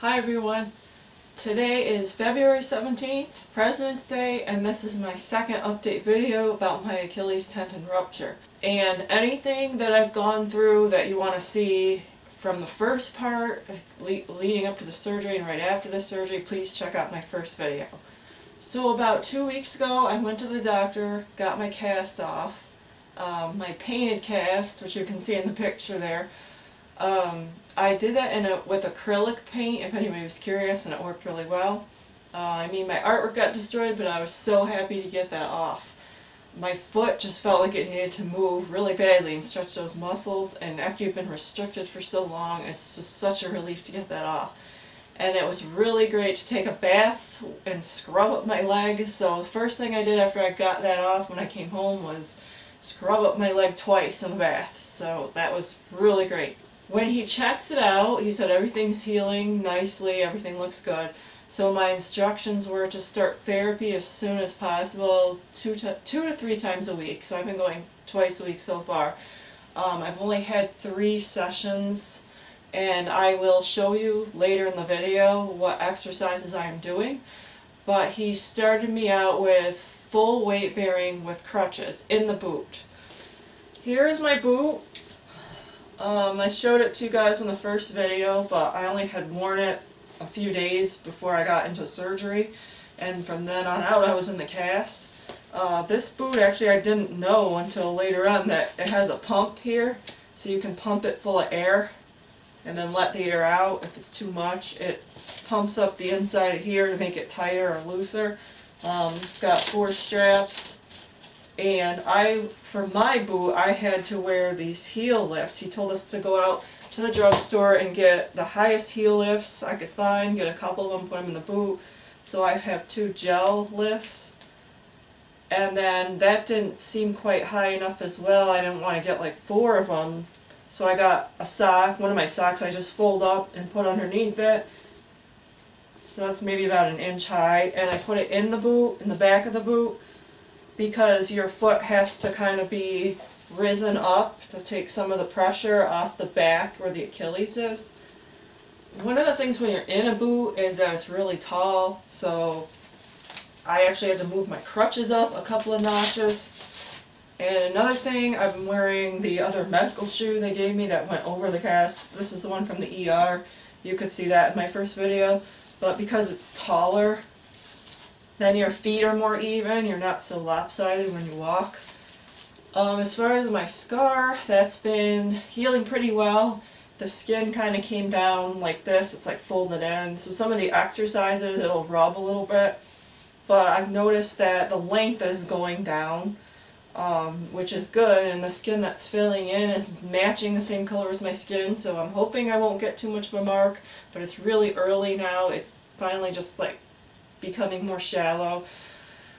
Hi everyone. Today is February 17th, President's Day, and this is my second update video about my Achilles tendon rupture. And anything that I've gone through that you want to see from the first part, leading up to the surgery and right after the surgery, please check out my first video. So about 2 weeks ago, I went to the doctor, got my cast off, my painted cast, which you can see in the picture there. I did that with acrylic paint, if anybody was curious, and it worked really well. My artwork got destroyed, but I was so happy to get that off. My foot just felt like it needed to move really badly and stretch those muscles, and after you've been restricted for so long, it's just such a relief to get that off. And it was really great to take a bath and scrub up my leg. So the first thing I did after I got that off when I came home was scrub up my leg twice in the bath. So that was really great. When he checked it out, he said everything's healing nicely, everything looks good. So my instructions were to start therapy as soon as possible, two to three times a week. So I've been going twice a week so far. I've only had 3 sessions, and I will show you later in the video what exercises I'm doing. But he started me out with full weight bearing with crutches in the boot. Here is my boot. I showed it to you guys in the first video, but I only had worn it a few days before I got into surgery, and from then on out I was in the cast. This boot, actually, I didn't know until later on that it has a pump here, so you can pump it full of air and then let the air out. If it's too much, it pumps up the inside of here to make it tighter or looser. It's got 4 straps. And for my boot, I had to wear these heel lifts. He told us to go out to the drugstore and get the highest heel lifts I could find, get a couple of them, put them in the boot. So I have 2 gel lifts. And then that didn't seem quite high enough as well. I didn't want to get like 4 of them. So I got a sock, one of my socks I just fold up and put underneath it. So that's maybe about 1 inch high. And I put it in the boot, in the back of the boot, because your foot has to kind of be risen up to take some of the pressure off the back where the Achilles is. One of the things when you're in a boot is that it's really tall, so I actually had to move my crutches up a couple of notches. And another thing, I've been wearing the other medical shoe they gave me that went over the cast. This is the one from the ER. You could see that in my first video. But because it's taller, then your feet are more even, you're not so lopsided when you walk. As far as my scar, that's been healing pretty well. The skin kind of came down like this, it's like folded in. So some of the exercises, it'll rub a little bit. But I've noticed that the length is going down, which is good, and the skin that's filling in is matching the same color as my skin, so I'm hoping I won't get too much of a mark, but it's really early now. It's finally just like becoming more shallow.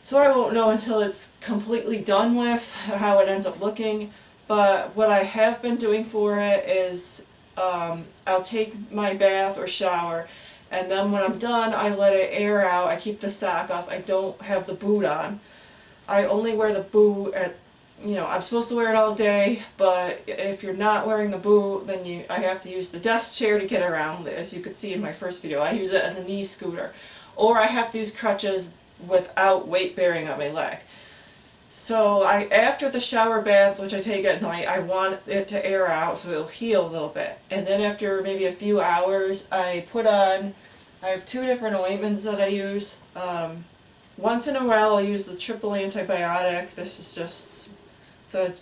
So I won't know until it's completely done with how it ends up looking. But what I have been doing for it is I'll take my bath or shower, and then when I'm done I let it air out. I keep the sock off. I don't have the boot on. I only wear the boot at, I'm supposed to wear it all day, but if you're not wearing the boot, then I have to use the desk chair to get around, as you could see in my first video. I use it as a knee scooter. Or I have to use crutches without weight bearing on my leg. So after the shower bath, which I take at night, I want it to air out so it'll heal a little bit. And then after maybe a few hours, I have 2 different ointments that I use. Once in a while I'll use the triple antibiotic. This is just the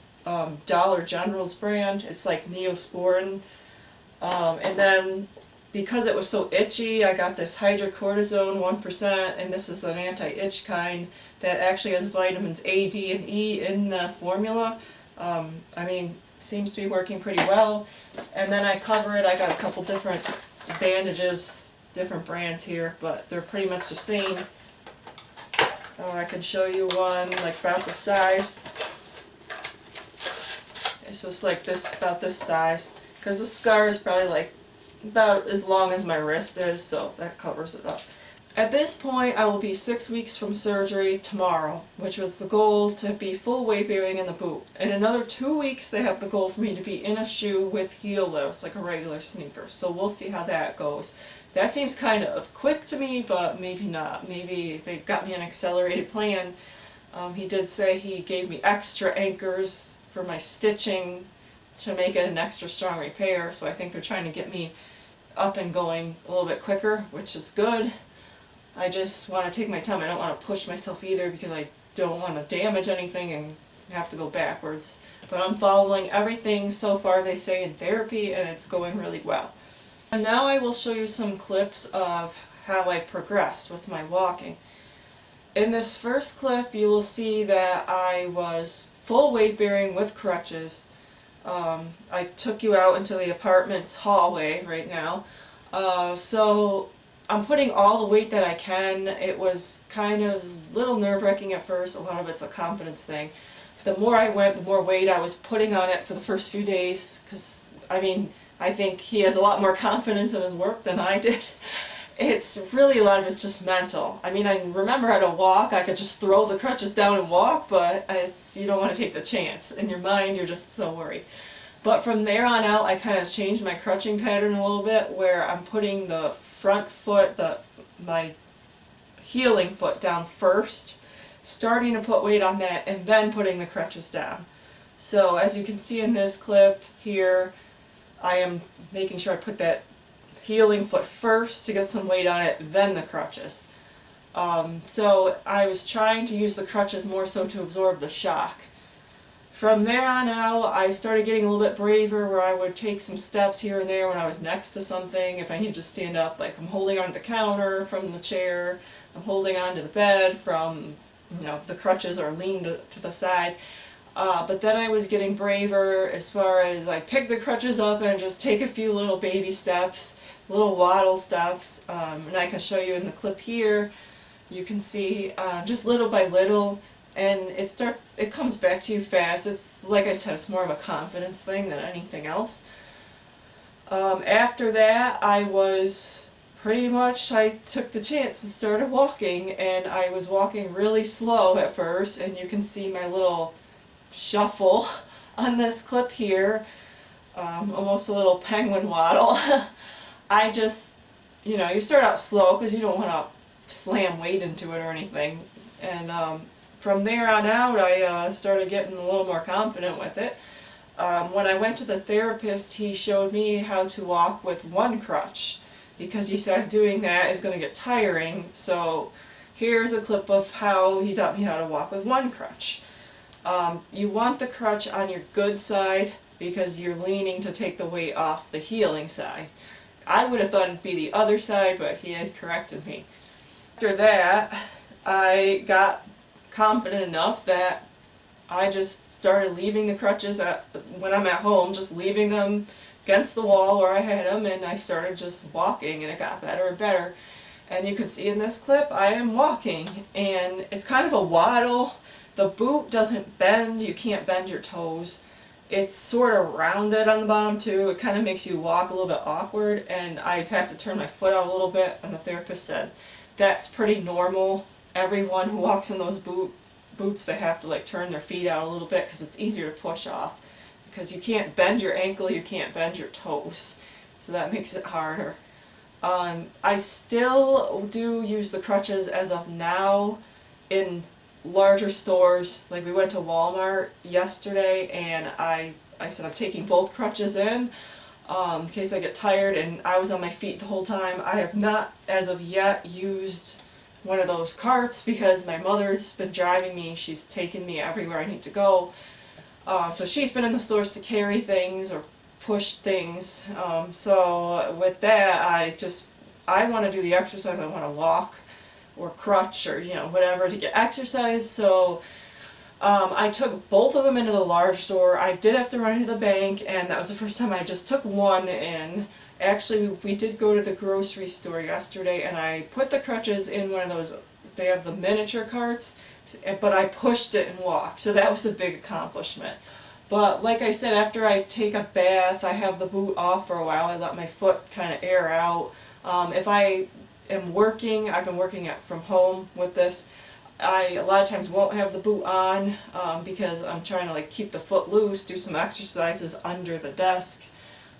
Dollar General's brand. It's like Neosporin. And then because it was so itchy, I got this hydrocortisone 1%, and this is an anti-itch kind that actually has vitamins A, D, and E in the formula. Seems to be working pretty well. And then I cover it. I got a couple different bandages, different brands here, but they're pretty much the same. I can show you one like about the size. It's just like this, about this size, because the scar is probably like about as long as my wrist is, so that covers it up. At this point, I will be 6 weeks from surgery tomorrow, which was the goal, to be full weight bearing in the boot. In another 2 weeks, they have the goal for me to be in a shoe with heel lifts, like a regular sneaker. So we'll see how that goes. That seems kind of quick to me, but maybe not. Maybe they've got me an accelerated plan. He did say he gave me extra anchors for my stitching to make it an extra strong repair, so I think they're trying to get me up and going a little bit quicker, which is good. I just want to take my time. I don't want to push myself either because I don't want to damage anything and have to go backwards. But I'm following everything so far they say in therapy, and it's going really well. And now I will show you some clips of how I progressed with my walking. In this first clip, you will see that I was full weight bearing with crutches. I took you out into the apartment's hallway right now. So I'm putting all the weight that I can. It was kind of a little nerve-wracking at first. A lot of it's a confidence thing. The more I went, the more weight I was putting on it for the first few days, because I think he has a lot more confidence in his work than I did. It's really, a lot of it's just mental. I remember how to walk. I could just throw the crutches down and walk, but you don't want to take the chance. In your mind, you're just so worried. But from there on out, I kind of changed my crutching pattern a little bit, where I'm putting the front foot, my healing foot down first, starting to put weight on that, and then putting the crutches down. So as you can see in this clip here, I am making sure I put that healing foot first to get some weight on it, then the crutches. So I was trying to use the crutches more so to absorb the shock. From there on out, I started getting a little bit braver, where I would take some steps here and there when I was next to something. If I needed to stand up, like I'm holding onto the counter from the chair, I'm holding onto the bed from, the crutches are leaned to the side. But then I was getting braver as far as I pick the crutches up and just take a few little baby steps, little waddle steps, and I can show you in the clip here. You can see just little by little, and it comes back to you fast. It's, like I said, it's more of a confidence thing than anything else. After that, I took the chance and started walking, and I was walking really slow at first, and you can see my little shuffle on this clip here, almost a little penguin waddle. I just, you start out slow because you don't want to slam weight into it or anything, and from there on out I started getting a little more confident with it. When I went to the therapist, he showed me how to walk with one crutch, because he said doing that is going to get tiring. So here's a clip of how he taught me how to walk with one crutch. You want the crutch on your good side because you're leaning to take the weight off the healing side. I would have thought it'd be the other side, but he had corrected me. After that, I got confident enough that I just started leaving the crutches when I'm at home, just leaving them against the wall where I had them, and I started just walking, and it got better and better. And you can see in this clip, I am walking, and it's kind of a waddle. The boot doesn't bend, you can't bend your toes. It's sort of rounded on the bottom too. It kind of makes you walk a little bit awkward, and I have to turn my foot out a little bit, and the therapist said that's pretty normal. Everyone who walks in those boots, they have to turn their feet out a little bit because it's easier to push off. Because you can't bend your ankle, you can't bend your toes. So that makes it harder. I still do use the crutches as of now in larger stores. Like we went to Walmart yesterday, and I said I'm taking both crutches in case I get tired, and I was on my feet the whole time. I have not, as of yet, used one of those carts because my mother's been driving me. She's taken me everywhere I need to go. So she's been in the stores to carry things or push things. So with that, I want to do the exercise. I want to walk or crutch or whatever to get exercise. So I took both of them into the large store. I did have to run into the bank, and that was the first time I just took one in. Actually, we did go to the grocery store yesterday, and I put the crutches in one of those, they have the miniature carts, but I pushed it and walked, so that was a big accomplishment. But like I said, after I take a bath, I have the boot off for a while. I let my foot kind of air out. If I am working, I've been working from home with this. I a lot of times won't have the boot on because I'm trying to like keep the foot loose, do some exercises under the desk.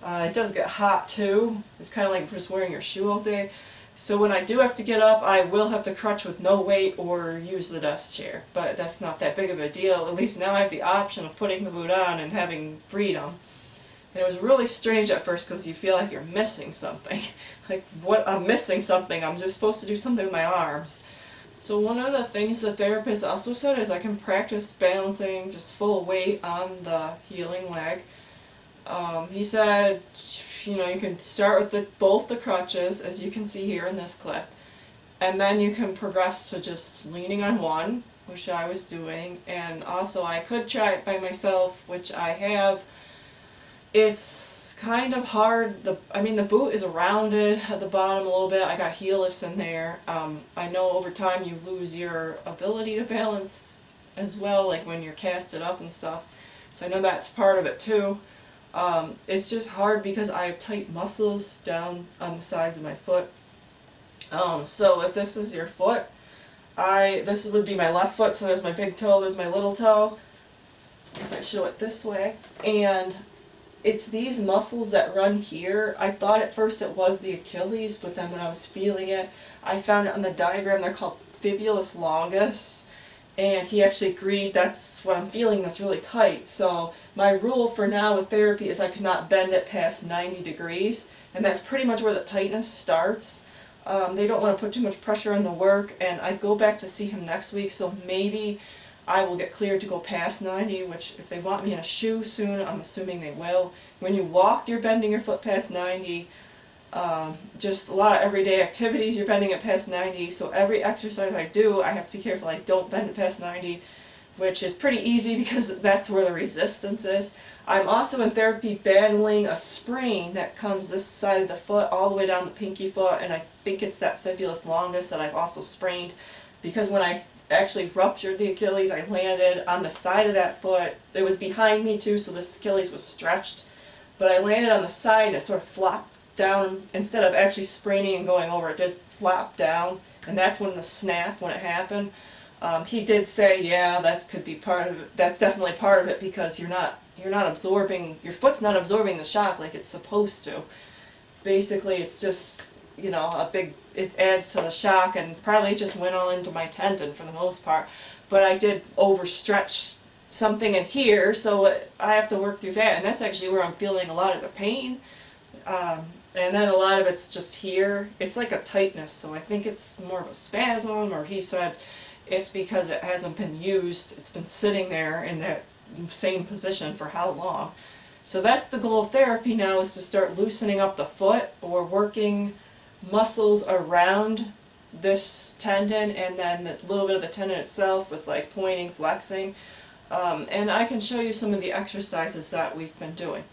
It does get hot too. It's kind of like just wearing your shoe all day. So when I do have to get up, I will have to crutch with no weight or use the desk chair. But that's not that big of a deal. At least now I have the option of putting the boot on and having freedom. And it was really strange at first because you feel like you're missing something. Like, what? I'm missing something. I'm just supposed to do something with my arms. So one of the things the therapist also said is I can practice balancing just full weight on the healing leg. He said, you know, you can start with both the crutches, as you can see here in this clip, and then you can progress to just leaning on one, which I was doing, and also I could try it by myself, which I have. It's kind of hard. The boot is rounded at the bottom a little bit. I got heel lifts in there. I know over time you lose your ability to balance as well, like when you're casted up and stuff. So I know that's part of it too. It's just hard because I have tight muscles down on the sides of my foot. So if this is your foot, this would be my left foot, so there's my big toe, there's my little toe. If I show it this way. And it's these muscles that run here. I thought at first it was the Achilles, but then when I was feeling it, I found it on the diagram. They're called fibulus longus. And he actually agreed that's what I'm feeling that's really tight. So my rule for now with therapy is I cannot bend it past 90 degrees. And that's pretty much where the tightness starts. They don't want to put too much pressure on the work. And I go back to see him next week, so maybe I will get cleared to go past 90, which if they want me in a shoe soon, I'm assuming they will. When you walk, you're bending your foot past 90. Just a lot of everyday activities, you're bending it past 90. So every exercise I do, I have to be careful I don't bend it past 90, which is pretty easy because that's where the resistance is. I'm also in therapy battling a sprain that comes this side of the foot all the way down the pinky foot, and I think it's that fibulus longus that I've also sprained, because when I actually ruptured the Achilles, I landed on the side of that foot. It was behind me too, so this Achilles was stretched, but I landed on the side and it sort of flopped down. Instead of actually spraining and going over, it did flop down, and that's when the snap, when it happened. He did say, yeah, that could be part of it. That's definitely part of it, because you're not absorbing, your foot's not absorbing the shock like it's supposed to. Basically, it's just, you know, it adds to the shock, and probably just went all into my tendon for the most part. But I did overstretch something in here, so I have to work through that, and that's actually where I'm feeling a lot of the pain. And then a lot of it's just here. It's like a tightness, so I think it's more of a spasm, or he said it's because it hasn't been used. It's been sitting there in that same position for how long. So that's the goal of therapy now, is to start loosening up the foot or working muscles around this tendon, and then a little bit of the tendon itself with like pointing, flexing. And I can show you some of the exercises that we've been doing.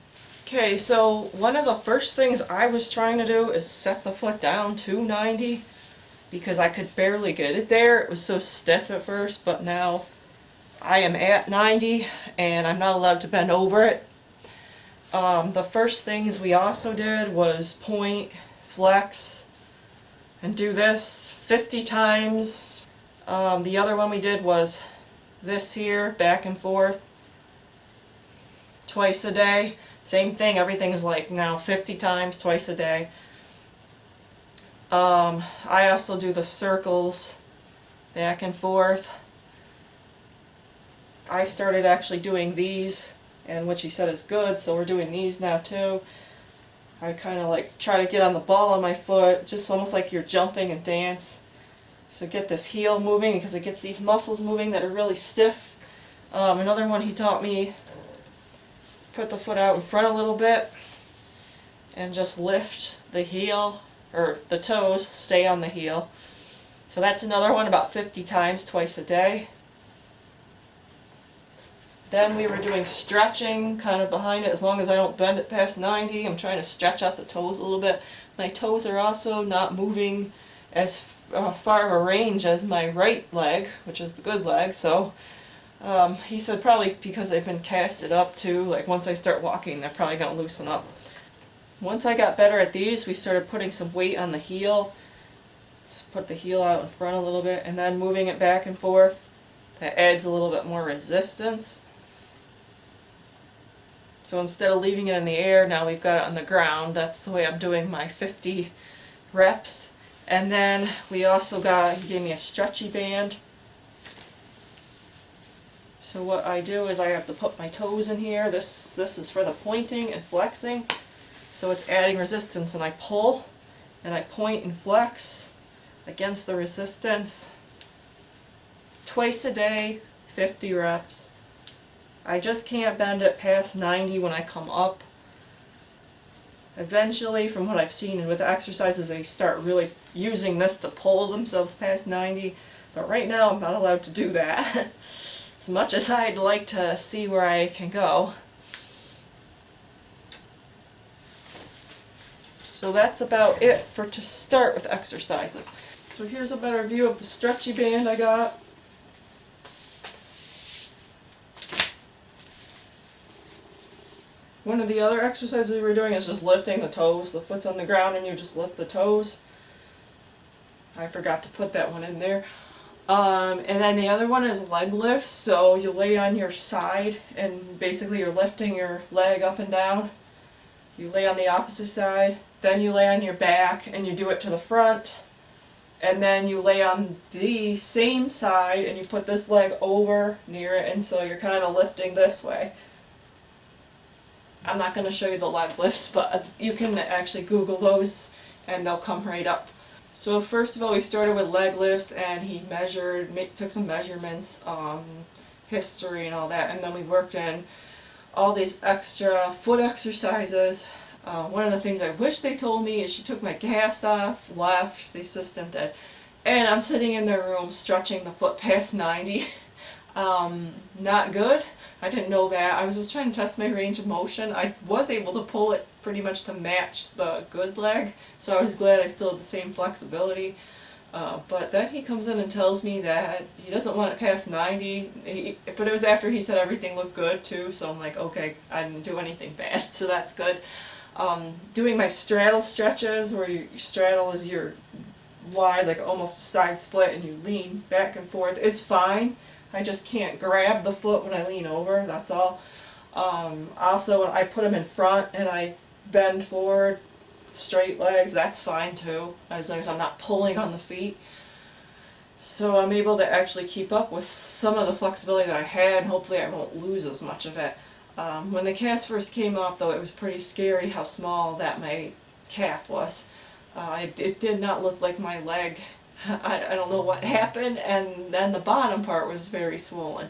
Okay, so one of the first things I was trying to do is set the foot down to 90, because I could barely get it there. It was so stiff at first, but now I am at 90 and I'm not allowed to bend over it. The first things we also did was point, flex, and do this 50 times. The other one we did was this here, back and forth, twice a day. Same thing, everything is like now 50 times, twice a day. I also do the circles, back and forth. I started actually doing these, and which he said is good, so we're doing these now too. I kind of like try to get on the ball of my foot, just almost like you're jumping and dance. So get this heel moving, because it gets these muscles moving that are really stiff. Another one he taught me, put the foot out in front a little bit and just lift the heel, or the toes stay on the heel. So that's another one, about 50 times, twice a day. Then we were doing stretching kind of behind it, as long as I don't bend it past 90. I'm trying to stretch out the toes a little bit. My toes are also not moving as far of a range as my right leg, which is the good leg, so he said probably because they've been casted up too, like once I start walking they're probably going to loosen up. Once I got better at these, we started putting some weight on the heel, Just put the heel out in front a little bit and then moving it back and forth. That adds a little bit more resistance. So instead of leaving it in the air, now we've got it on the ground. That's the way I'm doing my 50 reps. And then we also he gave me a stretchy band. So what I do is I have to put my toes in here. This is for the pointing and flexing. So it's adding resistance, and I pull and I point and flex against the resistance. Twice a day, 50 reps. I just can't bend it past 90 when I come up. Eventually, from what I've seen with exercises, they start really using this to pull themselves past 90. But right now, I'm not allowed to do that. As much as I'd like to see where I can go. So that's about it to start with exercises. So here's a better view of the stretchy band I got. One of the other exercises we were doing is just lifting the toes. The foot's on the ground and you just lift the toes. I forgot to put that one in there. And then the other one is leg lifts. So you lay on your side and basically you're lifting your leg up and down. You lay on the opposite side, then you lay on your back and you do it to the front. And then you lay on the same side and you put this leg over near it, and so you're kind of lifting this way. I'm not going to show you the leg lifts, but you can actually Google those and they'll come right up. So first of all, we started with leg lifts, and he took some measurements, history and all that, and then we worked in all these extra foot exercises. One of the things I wish they told me is she took my cast off, left, the assistant did, and I'm sitting in their room stretching the foot past 90. Not good. I didn't know that. I was just trying to test my range of motion. I was able to pull it pretty much to match the good leg, so I was glad I still had the same flexibility. But then he comes in and tells me that he doesn't want it past 90, but it was after he said everything looked good too, so I'm like, okay, I didn't do anything bad, so that's good. Doing my straddle stretches, where your straddle is your wide, like almost a side split, and you lean back and forth, is fine. I just can't grab the foot when I lean over, that's all. Also, when I put them in front and I bend forward, straight legs, that's fine too, as long as I'm not pulling on the feet. So I'm able to actually keep up with some of the flexibility that I had. Hopefully I won't lose as much of it. When the cast first came off, though, it was pretty scary how small that my calf was. It did not look like my leg. I don't know what happened, and then the bottom part was very swollen.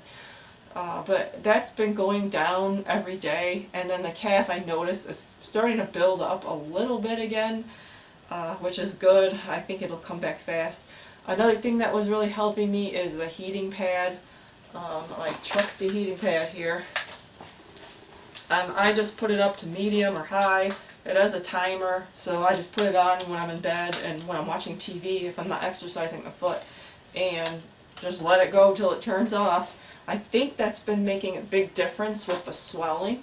But that's been going down every day, and then the calf, I noticed, is starting to build up a little bit again, which is good. I think it'll come back fast. Another thing that was really helping me is the heating pad, my trusty heating pad here. And I just put it up to medium or high. It has a timer, so I just put it on when I'm in bed and when I'm watching TV if I'm not exercising the foot, and just let it go till it turns off. I think that's been making a big difference with the swelling,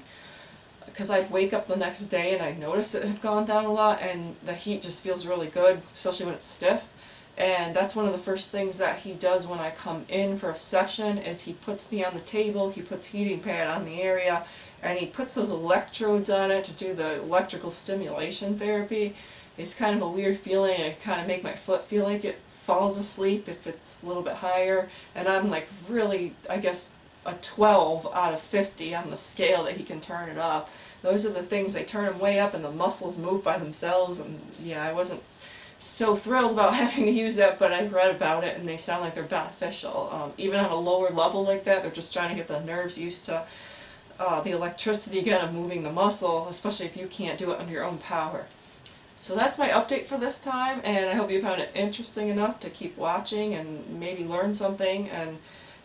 because I'd wake up the next day and I'd notice it had gone down a lot, and the heat just feels really good, especially when it's stiff. And that's one of the first things that he does when I come in for a session, is he puts me on the table, he puts heating pad on the area, and he puts those electrodes on it to do the electrical stimulation therapy. It's kind of a weird feeling. It kind of make my foot feel like it falls asleep if it's a little bit higher, and I'm like really, I guess, a 12 out of 50 on the scale that he can turn it up. Those are the things, they turn them way up and the muscles move by themselves, and yeah, I wasn't so thrilled about having to use that, but I read about it and they sound like they're beneficial. Even on a lower level like that, they're just trying to get the nerves used to the electricity again of moving the muscle, especially if you can't do it under your own power. So that's my update for this time, and I hope you found it interesting enough to keep watching and maybe learn something, and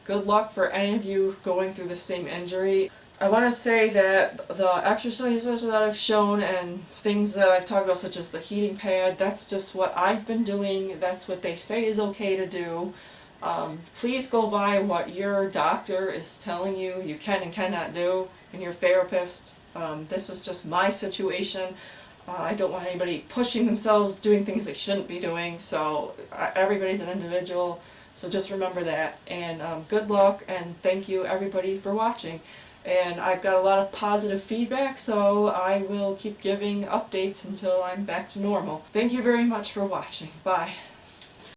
good luck for any of you going through the same injury. I want to say that the exercises that I've shown and things that I've talked about, such as the heating pad, that's just what I've been doing. That's what they say is okay to do. Please go by what your doctor is telling you you can and cannot do, and your therapist. This is just my situation. I don't want anybody pushing themselves, doing things they shouldn't be doing, so everybody's an individual, so just remember that. And good luck, and thank you everybody for watching. And I've got a lot of positive feedback, so I will keep giving updates until I'm back to normal. Thank you very much for watching. Bye.